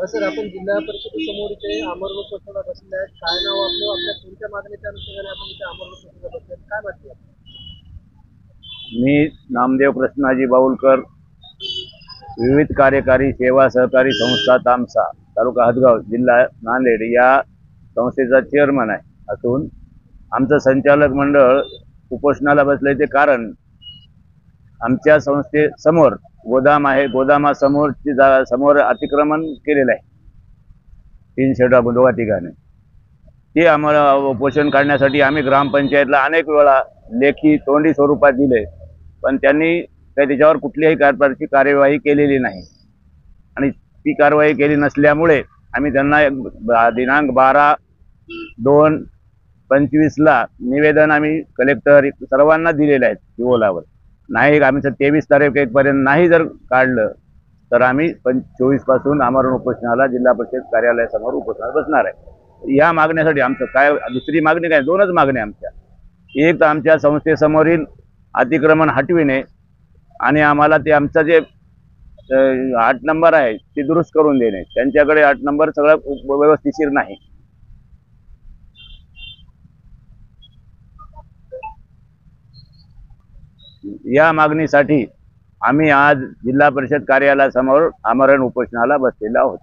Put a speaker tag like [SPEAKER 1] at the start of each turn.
[SPEAKER 1] Sir आपण जिल्हा परिषदेसमोर इथे आमरण उपोषणाला बसले आहेत. काय नाव आपलं, आपल्या कोणत्या मागणीच्या अनुषंगाने आपण इथे आमरण उपोषणाला बसले आहेत, काय माहिती आहे?
[SPEAKER 2] मी नामदेव कृष्णाजी बाऊलकर, विविध कार्यकारी सेवा सहकारी संस्था तामसा, तालुका हदगाव, जिल्हा नांदेड या संस्थेचा चेअरमन आहे असून आमचं संचालक मंडळ उपोषणाला बसले ते कारण आमच्या संस्थेसमोर गोदाम आहे. गोदामासमोरची समोर अतिक्रमण केलेलं आहे 3 शेड दोघा ठिकाणी. ते आम्हाला उपोषण काढण्यासाठी आम्ही ग्रामपंचायतला अनेक वेळा लेखी तोंडी स्वरूपात दिले, पण त्यांनी त्याच्यावर कुठल्याही प्रकारची कार्यवाही केलेली नाही. आणि ती कारवाई केली नसल्यामुळे आम्ही त्यांना दिनांक 12/2/25 निवेदन आम्ही कलेक्टर सर्वांना दिलेले आहेत शिवोलावर. नाही आम्ही 23 तारीख 1 पर्यंत नाही जर काढलं तर आम्ही 24 पासून आमरण उपोषणाला जिल्हा परिषद कार्यालयासमोर उपोषणाला बसणार आहे. या मागण्यासाठी आमचं काय दुसरी मागणी काय, 2च मागण्या आमच्या. एक तर आमच्या संस्थेसमोरील अतिक्रमण हटविणे आणि आम्हाला ते आमचं जे 8 नंबर आहे ते दुरुस्त करून देणे. त्यांच्याकडे 8 नंबर सगळं व्यवस्थिशीर नाही. या मागणीसाठी आम्ही आज जिल्हा परिषद कार्यालयासमोर आमरण उपोषणाला बसलेलो आहोत.